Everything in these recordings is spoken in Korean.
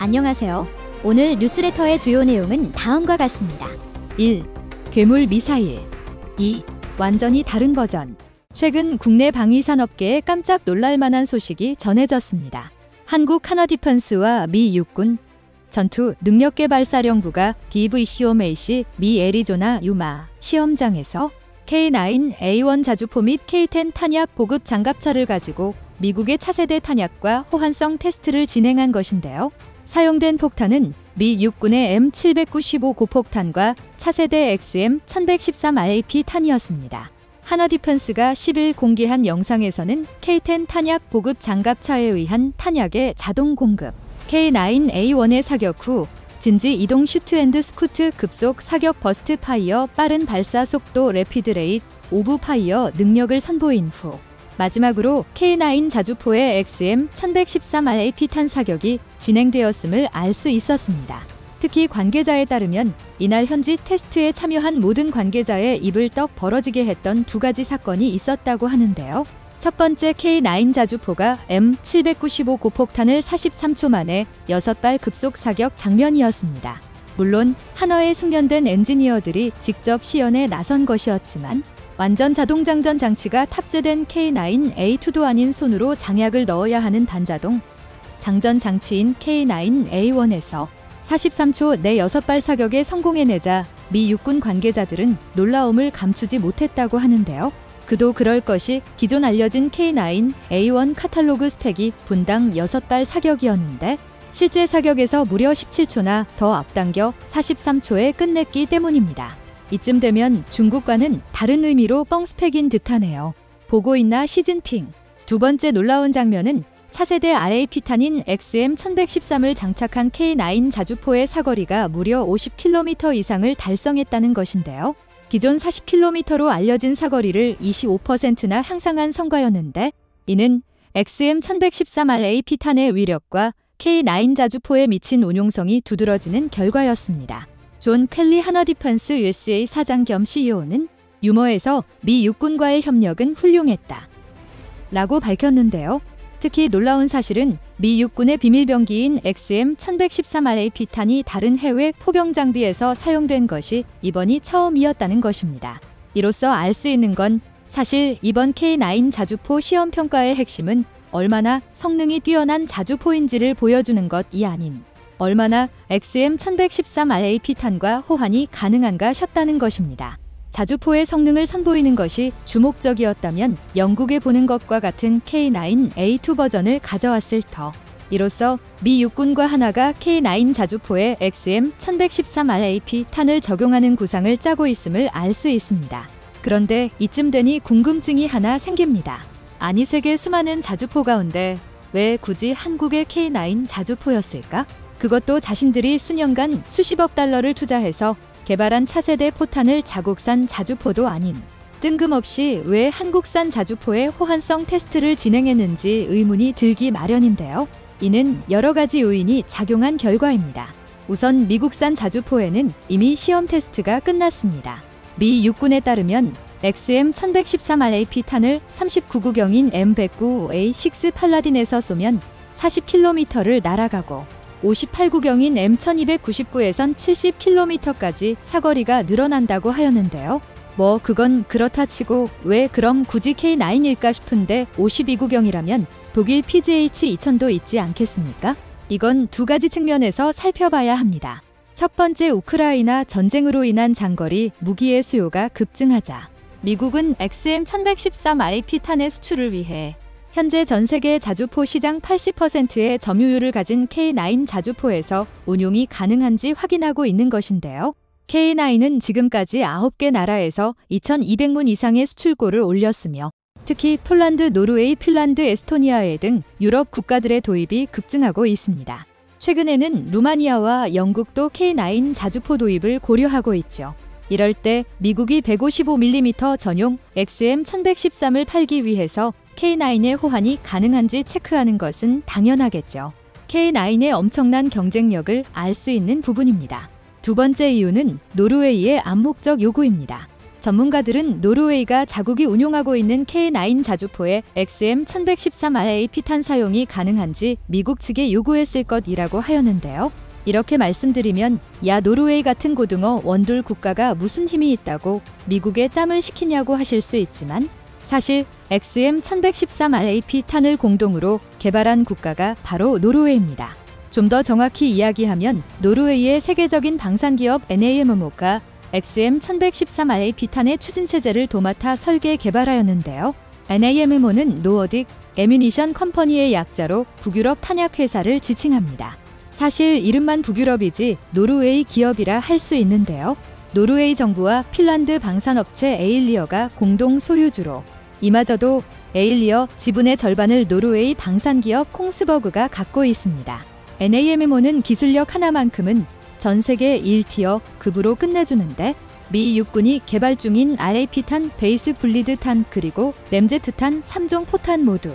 안녕하세요. 오늘 뉴스레터의 주요 내용은 다음과 같습니다. 1. 괴물 미사일. 2. 완전히 다른 버전. 최근 국내 방위산업계에 깜짝 놀랄만한 소식이 전해졌습니다. 한국 하나디펜스와 미 육군 전투 능력개발사령부가 DVCOMAC 미 애리조나 유마 시험장에서 K9A1 자주포 및 K10 탄약 보급 장갑차를 가지고 미국의 차세대 탄약과 호환성 테스트를 진행한 것인데요. 사용된 폭탄은 미 육군의 M795 고폭탄과 차세대 XM1113RAP 탄이었습니다. 하나디펜스가 10일 공개한 영상에서는 K10 탄약 보급 장갑차에 의한 탄약의 자동 공급, K9A1의 사격 후 진지 이동 슈트 앤드 스쿠트 급속 사격 버스트 파이어 빠른 발사 속도 래피드 레이트 오브 파이어 능력을 선보인 후 마지막으로 K9 자주포의 XM1113RAP 탄 사격이 진행되었음을 알 수 있었습니다. 특히 관계자에 따르면 이날 현지 테스트에 참여한 모든 관계자의 입을 떡 벌어지게 했던 두 가지 사건이 있었다고 하는데요. 첫 번째 K9 자주포가 M795 고폭탄을 43초 만에 6발 급속 사격 장면이었습니다. 물론 한화에 숙련된 엔지니어들이 직접 시연에 나선 것이었지만 완전 자동 장전 장치가 탑재된 K9A2도 아닌 손으로 장약을 넣어야 하는 반자동 장전 장치인 K9A1에서 43초 내 6발 사격에 성공해내자 미 육군 관계자들은 놀라움을 감추지 못했다고 하는데요. 그도 그럴 것이 기존 알려진 K9A1 카탈로그 스펙이 분당 6발 사격이었는데 실제 사격에서 무려 17초나 더 앞당겨 43초에 끝냈기 때문입니다. 이쯤 되면 중국과는 다른 의미로 뻥 스펙인 듯하네요. 보고 있나 시진핑. 두 번째 놀라운 장면은 차세대 RAP탄인 XM1113을 장착한 K9 자주포의 사거리가 무려 50km 이상을 달성했다는 것인데요. 기존 40km로 알려진 사거리를 25%나 향상한 성과였는데 이는 XM1113RAP탄의 위력과 K9 자주포에 미친 운용성이 두드러지는 결과였습니다. 존 켈리 하나디펜스 USA 사장 겸 CEO는 유머에서 미 육군과의 협력은 훌륭했다 라고 밝혔는데요. 특히 놀라운 사실은 미 육군의 비밀병기인 XM1113RAP 탄이 다른 해외 포병 장비에서 사용된 것이 이번이 처음이었다는 것입니다. 이로써 알 수 있는 건 사실 이번 K9 자주포 시험평가의 핵심은 얼마나 성능이 뛰어난 자주포인지를 보여주는 것이 아닌 얼마나 XM1113RAP 탄과 호환이 가능한가 셨다는 것입니다. 자주포의 성능을 선보이는 것이 주목적이었다면 영국에 보는 것과 같은 K9A2 버전을 가져왔을 터. 이로써 미 육군과 한화가 K9 자주포에 XM1113RAP 탄을 적용하는 구상을 짜고 있음을 알 수 있습니다. 그런데 이쯤 되니 궁금증이 하나 생깁니다. 아니 세계 수많은 자주포 가운데 왜 굳이 한국의 K9 자주포였을까? 그것도 자신들이 수년간 수십억 달러를 투자해서 개발한 차세대 포탄을 자국산 자주포도 아닌 뜬금없이 왜 한국산 자주포의 호환성 테스트를 진행했는지 의문이 들기 마련인데요. 이는 여러 가지 요인이 작용한 결과입니다. 우선 미국산 자주포에는 이미 시험 테스트가 끝났습니다. 미 육군에 따르면 XM1113RAP 탄을 39구경인 M109A6 팔라딘에서 쏘면 40km를 날아가고 58구경인 M1299에선 70km까지 사거리가 늘어난다고 하였는데요. 뭐 그건 그렇다 치고 왜 그럼 굳이 K9일까 싶은데 52구경이라면 독일 PGH-2000도 있지 않겠습니까? 이건 두 가지 측면에서 살펴봐야 합니다. 첫 번째, 우크라이나 전쟁으로 인한 장거리 무기의 수요가 급증하자 미국은 XM1113RAP 탄의 수출을 위해 현재 전 세계 자주포 시장 80%의 점유율을 가진 K9 자주포에서 운용이 가능한지 확인하고 있는 것인데요. K9은 지금까지 9개 나라에서 2,200문 이상의 수출고를 올렸으며 특히 폴란드, 노르웨이, 핀란드, 에스토니아 등 유럽 국가들의 도입이 급증하고 있습니다. 최근에는 루마니아와 영국도 K9 자주포 도입을 고려하고 있죠. 이럴 때 미국이 155mm 전용 XM1113을 팔기 위해서 K9의 호환이 가능한지 체크하는 것은 당연하겠죠. K9의 엄청난 경쟁력을 알 수 있는 부분입니다. 두 번째 이유는 노르웨이의 암묵적 요구입니다. 전문가들은 노르웨이가 자국이 운용하고 있는 K9 자주포의 XM1113RA 피탄 사용이 가능한지 미국 측에 요구했을 것이라고 하였는데요. 이렇게 말씀드리면 야 노르웨이 같은 고등어 원둘 국가가 무슨 힘이 있다고 미국에 짬을 시키냐고 하실 수 있지만 사실 XM1113RA 피탄을 공동으로 개발한 국가가 바로 노르웨이입니다. 좀 더 정확히 이야기하면 노르웨이의 세계적인 방산기업 NAMMO가 XM1113RA 피탄의 추진체제를 도맡아 설계 개발하였는데요. NAMMO는 노어딕 애뮤니션 컴퍼니의 약자로 북유럽 탄약회사를 지칭합니다. 사실 이름만 북유럽이지 노르웨이 기업이라 할 수 있는데요. 노르웨이 정부와 핀란드 방산업체 에일리어가 공동 소유주로 이마저도 에일리어 지분의 절반을 노르웨이 방산기업 콩스버그가 갖고 있습니다. NAMMO는 기술력 하나만큼은 전 세계 1티어 급으로 끝내주는데 미 육군이 개발 중인 RAP탄, 베이스 블리드탄 그리고 램제트탄 3종 포탄 모두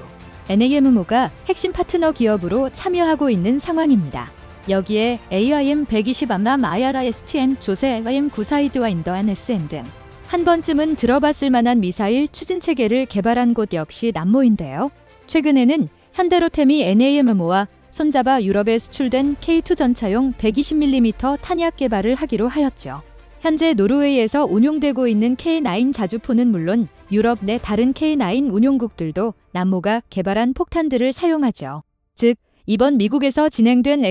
NAMMO가 핵심 파트너 기업으로 참여하고 있는 상황입니다. 여기에 AIM-120 암람 IRISTN 조세 AIM-942와 인더한 SM 등 한 번쯤은 들어봤을 만한 미사일 추진체계를 개발한 곳 역시 남모인데요. 최근에는 현대로템이 NAMMO와 손잡아 유럽에 수출된 K2 전차용 120mm 탄약 개발을 하기로 하였죠. 현재 노르웨이에서 운용되고 있는 K9 자주포는 물론 유럽 내 다른 K9 운용국들도 남모가 개발한 폭탄들을 사용하죠. 즉, 이번 미국에서 진행된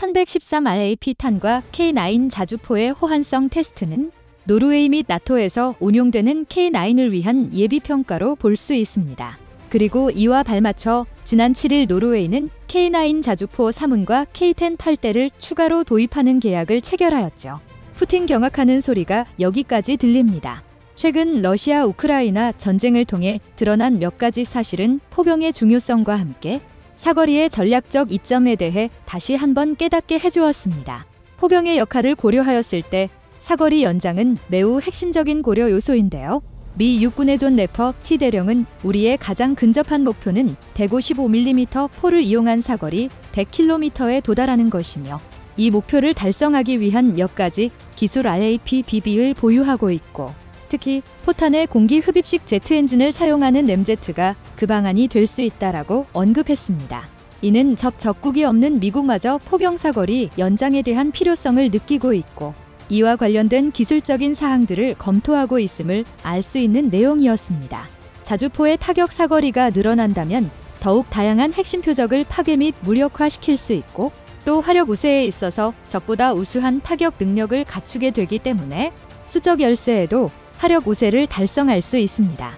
XM1113RA 피탄과 K9 자주포의 호환성 테스트는 노르웨이 및 나토에서 운용되는 K9을 위한 예비평가로 볼 수 있습니다. 그리고 이와 발맞춰 지난 7일 노르웨이는 K9 자주포 3운과 K10 8대를 추가로 도입하는 계약을 체결하였죠. 푸틴 경악하는 소리가 여기까지 들립니다. 최근 러시아 우크라이나 전쟁을 통해 드러난 몇 가지 사실은 포병의 중요성과 함께 사거리의 전략적 이점에 대해 다시 한번 깨닫게 해주었습니다. 포병의 역할을 고려하였을 때 사거리 연장은 매우 핵심적인 고려 요소인데요. 미 육군의 존 래퍼 T대령은 우리의 가장 근접한 목표는 155mm 포를 이용한 사거리 100km에 도달하는 것이며 이 목표를 달성하기 위한 몇 가지 기술 RAPBB를 보유하고 있고 특히 포탄의 공기 흡입식 제트 엔진을 사용하는 램제트가 그 방안이 될 수 있다라고 언급했습니다. 이는 적국이 없는 미국마저 포병 사거리 연장에 대한 필요성을 느끼고 있고 이와 관련된 기술적인 사항들을 검토하고 있음을 알 수 있는 내용이었습니다. 자주포의 타격 사거리가 늘어난다면 더욱 다양한 핵심 표적을 파괴 및 무력화시킬 수 있고 또 화력 우세에 있어서 적보다 우수한 타격 능력을 갖추게 되기 때문에 수적 열세에도 화력 우세를 달성할 수 있습니다.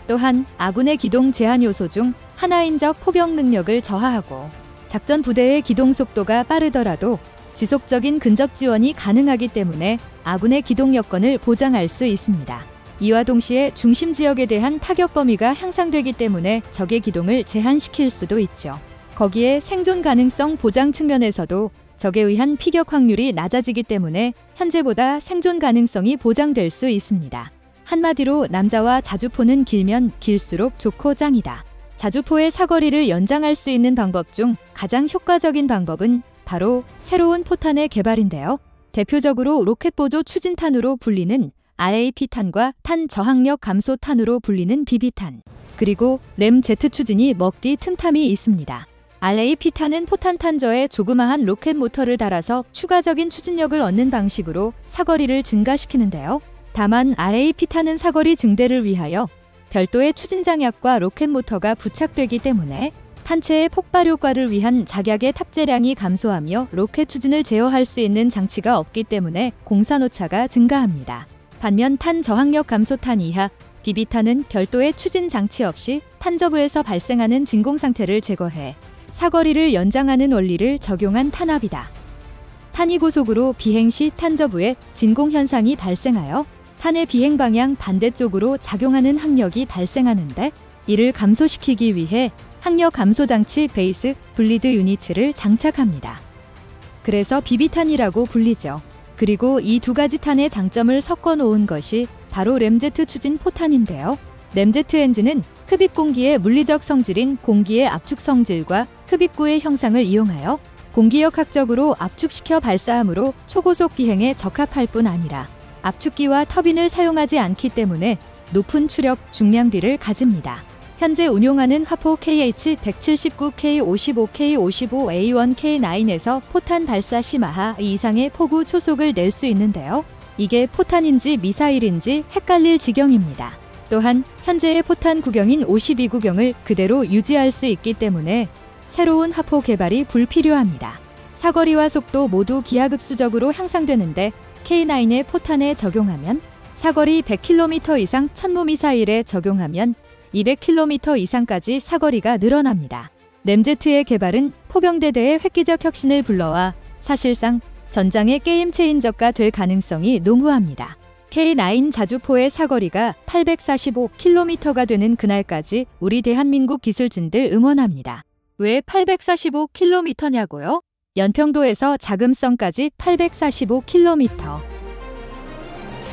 또한 아군의 기동 제한 요소 중 하나인 적 포병 능력을 저하하고 작전 부대의 기동 속도가 빠르더라도 지속적인 근접 지원이 가능하기 때문에 아군의 기동 여건을 보장할 수 있습니다. 이와 동시에 중심 지역에 대한 타격 범위가 향상되기 때문에 적의 기동을 제한시킬 수도 있죠. 거기에 생존 가능성 보장 측면에서도 적에 의한 피격 확률이 낮아지기 때문에 현재보다 생존 가능성이 보장될 수 있습니다. 한마디로 남자와 자주포는 길면 길수록 좋고 짱이다. 자주포의 사거리를 연장할 수 있는 방법 중 가장 효과적인 방법은 바로 새로운 포탄의 개발인데요. 대표적으로 로켓보조 추진탄으로 불리는 RAP탄과 탄 저항력 감소탄으로 불리는 BB탄, 그리고 램제트 추진이 먹디 틈탐이 있습니다. RAP탄은 포탄 탄저에 조그마한 로켓 모터를 달아서 추가적인 추진력을 얻는 방식으로 사거리를 증가시키는데요. 다만 RAP탄은 사거리 증대를 위하여 별도의 추진 장약과 로켓 모터가 부착되기 때문에 탄체의 폭발 효과를 위한 작약의 탑재량이 감소하며 로켓 추진을 제어할 수 있는 장치가 없기 때문에 공산 오차가 증가합니다. 반면 탄 저항력 감소탄 이하 BB탄은 별도의 추진 장치 없이 탄저부에서 발생하는 진공 상태를 제거해 사거리를 연장하는 원리를 적용한 탄압이다. 탄이 고속으로 비행 시 탄저부에 진공 현상이 발생하여 탄의 비행 방향 반대쪽으로 작용하는 항력이 발생하는데 이를 감소시키기 위해 항력 감소 장치 베이스 블리드 유니트를 장착합니다. 그래서 BB탄이라고 불리죠. 그리고 이 두 가지 탄의 장점을 섞어 놓은 것이 바로 램제트 추진 포탄인데요. 램제트 엔진은 흡입 공기의 물리적 성질인 공기의 압축 성질과 흡입구의 형상을 이용하여 공기역학적으로 압축시켜 발사함으로 초고속 비행에 적합할 뿐 아니라 압축기와 터빈을 사용하지 않기 때문에 높은 추력, 중량비를 가집니다. 현재 운용하는 화포 KH-179K55K55A1K9에서 포탄 발사 시 마하 이상의 포구 초속을 낼 수 있는데요. 이게 포탄인지 미사일인지 헷갈릴 지경입니다. 또한 현재의 포탄 구경인 52구경을 그대로 유지할 수 있기 때문에 새로운 화포 개발이 불필요합니다. 사거리와 속도 모두 기하급수적으로 향상되는데 K9의 포탄에 적용하면 사거리 100km 이상 천무미사일에 적용하면 200km 이상까지 사거리가 늘어납니다. 램제트의 개발은 포병대대의 획기적 혁신을 불러와 사실상 전장의 게임 체인저가 될 가능성이 농후합니다. K9 자주포의 사거리가 845km가 되는 그날까지 우리 대한민국 기술진들 응원합니다. 왜 845km냐고요? 연평도에서 자금성까지 845km.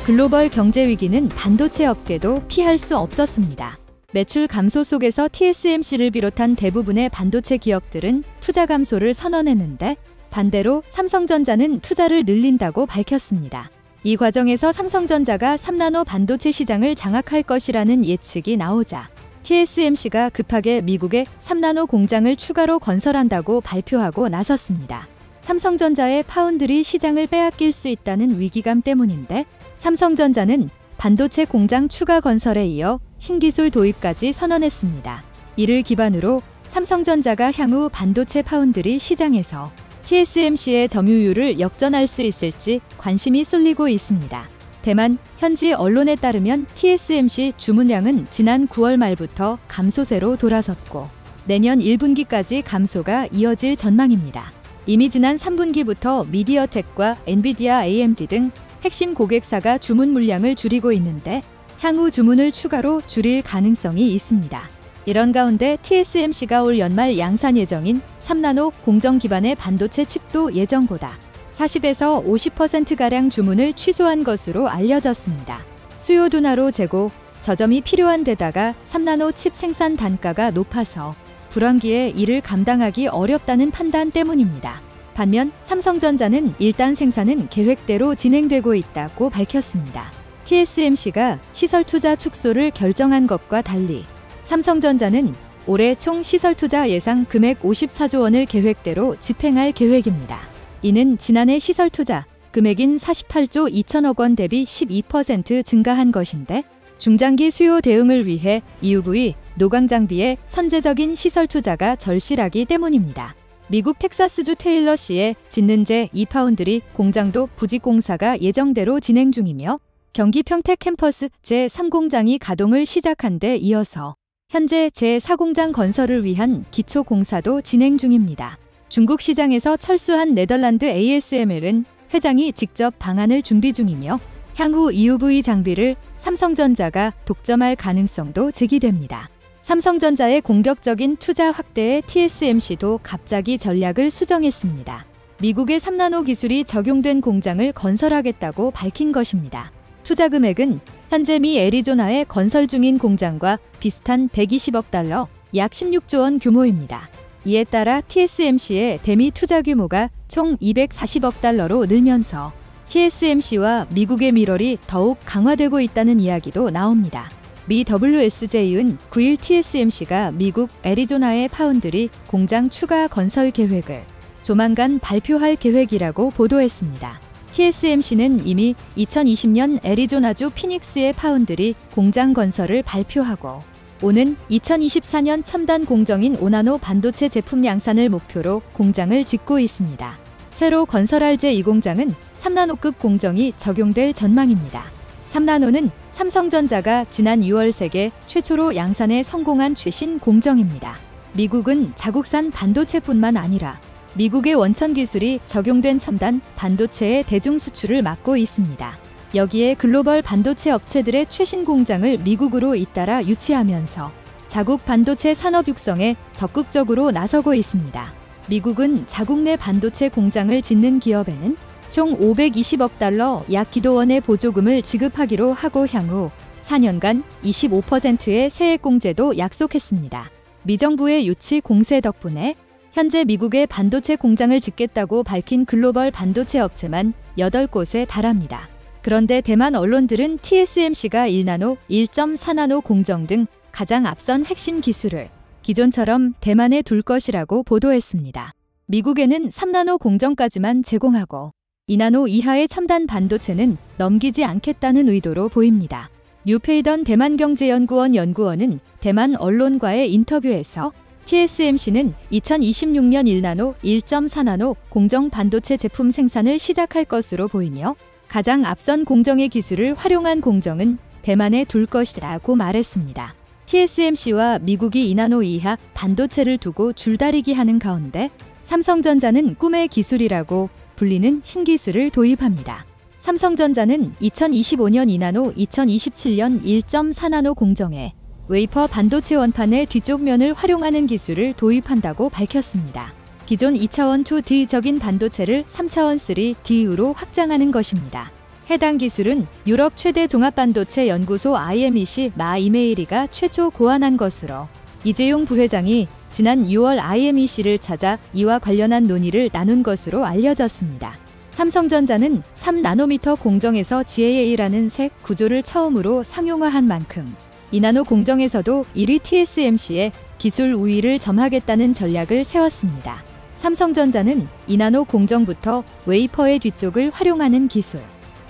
글로벌 경제 위기는 반도체 업계도 피할 수 없었습니다. 매출 감소 속에서 TSMC를 비롯한 대부분의 반도체 기업들은 투자 감소를 선언했는데 반대로 삼성전자는 투자를 늘린다고 밝혔습니다. 이 과정에서 삼성전자가 3나노 반도체 시장을 장악할 것이라는 예측이 나오자 TSMC가 급하게 미국에 3나노 공장을 추가로 건설한다고 발표하고 나섰습니다. 삼성전자의 파운드리 시장을 빼앗길 수 있다는 위기감 때문인데 삼성전자는 반도체 공장 추가 건설에 이어 신기술 도입까지 선언했습니다. 이를 기반으로 삼성전자가 향후 반도체 파운드리 시장에서 TSMC의 점유율을 역전할 수 있을지 관심이 쏠리고 있습니다. 다만 현지 언론에 따르면 TSMC 주문량은 지난 9월 말부터 감소세로 돌아섰고 내년 1분기까지 감소가 이어질 전망입니다. 이미 지난 3분기부터 미디어텍과 엔비디아, AMD 등 핵심 고객사가 주문 물량을 줄이고 있는데 향후 주문을 추가로 줄일 가능성이 있습니다. 이런 가운데 TSMC가 올 연말 양산 예정인 3나노 공정 기반의 반도체 칩도 예정보다 40에서 50%가량 주문을 취소한 것으로 알려졌습니다. 수요 둔화로 재고, 저점이 필요한 데다가 3나노 칩 생산 단가가 높아서 불황기에 이를 감당하기 어렵다는 판단 때문입니다. 반면 삼성전자는 일단 생산은 계획대로 진행되고 있다고 밝혔습니다. TSMC가 시설 투자 축소를 결정한 것과 달리 삼성전자는 올해 총 시설 투자 예상 금액 54조 원을 계획대로 집행할 계획입니다. 이는 지난해 시설 투자 금액인 48조 2천억 원 대비 12% 증가한 것인데 중장기 수요 대응을 위해 EUV, 노광 장비의 선제적인 시설 투자가 절실하기 때문입니다. 미국 텍사스주 테일러시의 짓는제 2파운드리 공장도 부직 공사가 예정대로 진행 중이며 경기 평택 캠퍼스 제3공장이 가동을 시작한 데 이어서 현재 제4공장 건설을 위한 기초 공사도 진행 중입니다. 중국 시장에서 철수한 네덜란드 ASML은 회장이 직접 방안을 준비 중이며 향후 EUV 장비를 삼성전자가 독점할 가능성도 제기됩니다. 삼성전자의 공격적인 투자 확대에 TSMC도 갑자기 전략을 수정했습니다. 미국의 3나노 기술이 적용된 공장을 건설하겠다고 밝힌 것입니다. 투자 금액은 현재 미 애리조나에 건설 중인 공장과 비슷한 120억 달러, 약 16조 원 규모입니다. 이에 따라 TSMC의 대미 투자 규모가 총 240억 달러로 늘면서 TSMC와 미국의 밀월이 더욱 강화되고 있다는 이야기도 나옵니다. 미 WSJ은 9일 TSMC가 미국 애리조나의 파운드리 공장 추가 건설 계획을 조만간 발표할 계획이라고 보도했습니다. TSMC는 이미 2020년 애리조나주 피닉스의 파운드리 공장 건설을 발표하고 오는 2024년 첨단 공정인 5나노 반도체 제품 양산을 목표로 공장을 짓고 있습니다. 새로 건설할 제2공장은 3나노급 공정이 적용될 전망입니다. 3나노는 삼성전자가 지난 6월 세계 최초로 양산에 성공한 최신 공정입니다. 미국은 자국산 반도체뿐만 아니라 미국의 원천 기술이 적용된 첨단 반도체의 대중 수출을 막고 있습니다. 여기에 글로벌 반도체 업체들의 최신 공장을 미국으로 잇따라 유치하면서 자국 반도체 산업 육성에 적극적으로 나서고 있습니다. 미국은 자국 내 반도체 공장을 짓는 기업에는 총 520억 달러 약 기도 원의 보조금을 지급하기로 하고 향후 4년간 25%의 세액공제도 약속했습니다. 미 정부의 유치 공세 덕분에 현재 미국의 반도체 공장을 짓겠다고 밝힌 글로벌 반도체 업체만 8곳에 달합니다. 그런데 대만 언론들은 TSMC가 1나노, 1.4나노 공정 등 가장 앞선 핵심 기술을 기존처럼 대만에 둘 것이라고 보도했습니다. 미국에는 3나노 공정까지만 제공하고 2나노 이하의 첨단 반도체는 넘기지 않겠다는 의도로 보입니다. 뉴페이던 대만경제연구원 연구원은 대만 언론과의 인터뷰에서 TSMC는 2026년 1나노, 1.4나노 공정 반도체 제품 생산을 시작할 것으로 보이며 가장 앞선 공정의 기술을 활용한 공정은 대만에 둘 것이라고 말했습니다. TSMC와 미국이 2나노 이하 반도체를 두고 줄다리기 하는 가운데 삼성전자는 꿈의 기술이라고 불리는 신기술을 도입합니다. 삼성전자는 2025년 2나노, 2027년 1.4나노 공정에 웨이퍼 반도체 원판의 뒤쪽 면을 활용하는 기술을 도입한다고 밝혔습니다. 기존 2차원 2D적인 반도체를 3차원 3D로 확장하는 것입니다. 해당 기술은 유럽 최대 종합반도체 연구소 IMEC 마 이메이리가 최초 고안한 것으로 이재용 부회장이 지난 6월 IMEC를 찾아 이와 관련한 논의를 나눈 것으로 알려졌습니다. 삼성전자는 3나노미터 공정에서 GAA라는 색 구조를 처음으로 상용화한 만큼 2나노 공정에서도 1위 TSMC의 기술 우위를 점하겠다는 전략을 세웠습니다. 삼성전자는 2나노 공정부터 웨이퍼의 뒤쪽을 활용하는 기술,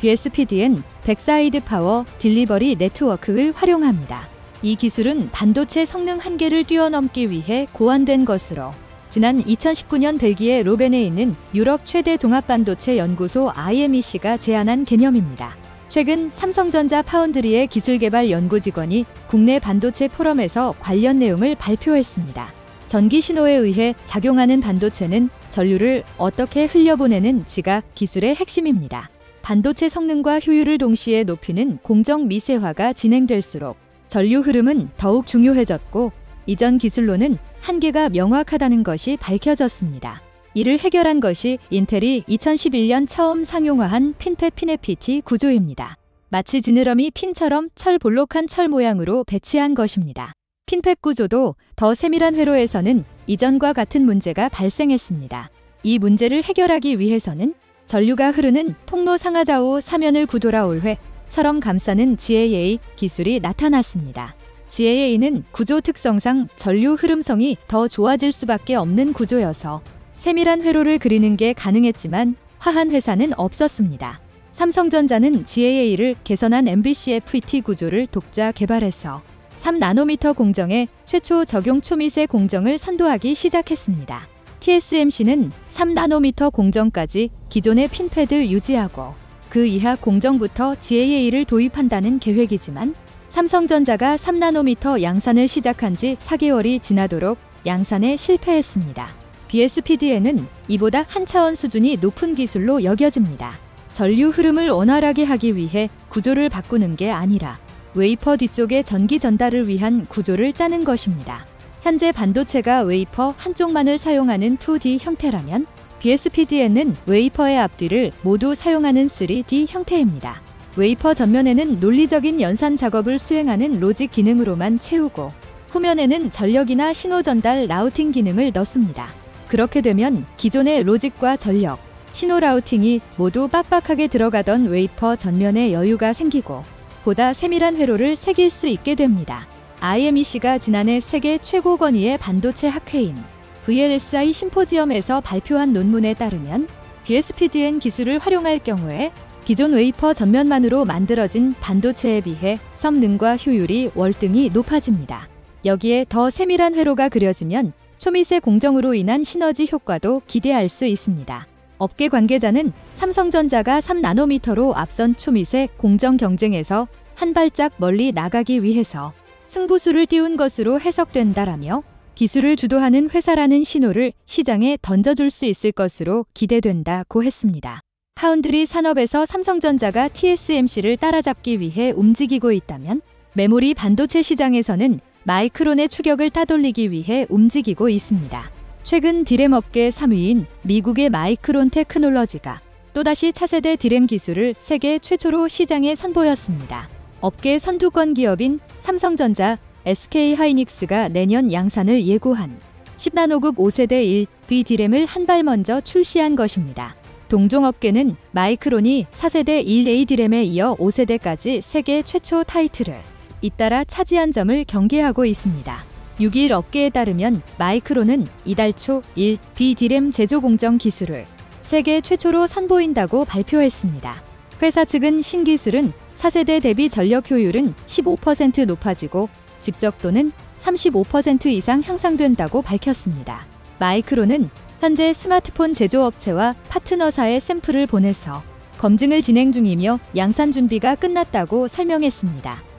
BSPDN, 백사이드 파워 딜리버리 네트워크를 활용합니다. 이 기술은 반도체 성능 한계를 뛰어넘기 위해 고안된 것으로 지난 2019년 벨기에 로벤에 있는 유럽 최대 종합반도체 연구소 IMEC가 제안한 개념입니다. 최근 삼성전자 파운드리의 기술개발 연구직원이 국내 반도체 포럼에서 관련 내용을 발표했습니다. 전기 신호에 의해 작용하는 반도체는 전류를 어떻게 흘려보내는지가 기술의 핵심입니다. 반도체 성능과 효율을 동시에 높이는 공정 미세화가 진행될수록 전류 흐름은 더욱 중요해졌고 이전 기술로는 한계가 명확하다는 것이 밝혀졌습니다. 이를 해결한 것이 인텔이 2011년 처음 상용화한 핀펫 피네피티 구조입니다. 마치 지느러미 핀처럼 철볼록한 철 모양으로 배치한 것입니다. 핀펫 구조도 더 세밀한 회로에서는 이전과 같은 문제가 발생했습니다. 이 문제를 해결하기 위해서는 전류가 흐르는 통로 상하좌우 사면을 구도라 올회처럼 감싸는 GAA 기술이 나타났습니다. GAA는 구조 특성상 전류 흐름성이 더 좋아질 수밖에 없는 구조여서 세밀한 회로를 그리는 게 가능했지만 화한 회사는 없었습니다. 삼성전자는 GAA를 개선한 MBCFET 구조를 독자 개발해서 3나노미터 공정에 최초 적용 초미세 공정을 선도하기 시작했습니다. TSMC는 3나노미터 공정까지 기존의 핀패드를 유지하고 그 이하 공정부터 GAA를 도입한다는 계획이지만 삼성전자가 3나노미터 양산을 시작한 지 4개월이 지나도록 양산에 실패했습니다. BSPDN은 이보다 한 차원 수준이 높은 기술로 여겨집니다. 전류 흐름을 원활하게 하기 위해 구조를 바꾸는 게 아니라 웨이퍼 뒤쪽의 전기 전달을 위한 구조를 짜는 것입니다. 현재 반도체가 웨이퍼 한쪽만을 사용하는 2D 형태라면 BSPDN은 웨이퍼의 앞뒤를 모두 사용하는 3D 형태입니다. 웨이퍼 전면에는 논리적인 연산 작업을 수행하는 로직 기능으로만 채우고 후면에는 전력이나 신호 전달 라우팅 기능을 넣습니다. 그렇게 되면 기존의 로직과 전력, 신호 라우팅이 모두 빡빡하게 들어가던 웨이퍼 전면에 여유가 생기고 보다 세밀한 회로를 새길 수 있게 됩니다. IMEC가 지난해 세계 최고 권위의 반도체 학회인 VLSI 심포지엄에서 발표한 논문에 따르면 BSPDN 기술을 활용할 경우에 기존 웨이퍼 전면만으로 만들어진 반도체에 비해 성능과 효율이 월등히 높아집니다. 여기에 더 세밀한 회로가 그려지면 초미세 공정으로 인한 시너지 효과도 기대할 수 있습니다. 업계 관계자는 삼성전자가 3나노미터로 앞선 초미세 공정 경쟁에서 한 발짝 멀리 나가기 위해서 승부수를 띄운 것으로 해석된다라며 기술을 주도하는 회사라는 신호를 시장에 던져줄 수 있을 것으로 기대된다고 했습니다. 파운드리 산업에서 삼성전자가 TSMC를 따라잡기 위해 움직이고 있다면 메모리 반도체 시장에서는 마이크론의 추격을 따돌리기 위해 움직이고 있습니다. 최근 디램 업계 3위인 미국의 마이크론 테크놀러지가 또다시 차세대 디램 기술을 세계 최초로 시장에 선보였습니다. 업계 선두권 기업인 삼성전자, SK하이닉스가 내년 양산을 예고한 10나노급 5세대 1B 디램을 한 발 먼저 출시한 것입니다. 동종업계는 마이크론이 4세대 1A D램에 이어 5세대까지 세계 최초 타이틀을 잇따라 차지한 점을 경계하고 있습니다. 6일 업계에 따르면 마이크론은 이달 초 1B D램 제조 공정 기술을 세계 최초로 선보인다고 발표했습니다. 회사 측은 신기술은 4세대 대비 전력 효율은 15% 높아지고 집적도는 35% 이상 향상된다고 밝혔습니다. 마이크론은 현재 스마트폰 제조업체와 파트너사에 샘플을 보내서 검증을 진행 중이며 양산 준비가 끝났다고 설명했습니다.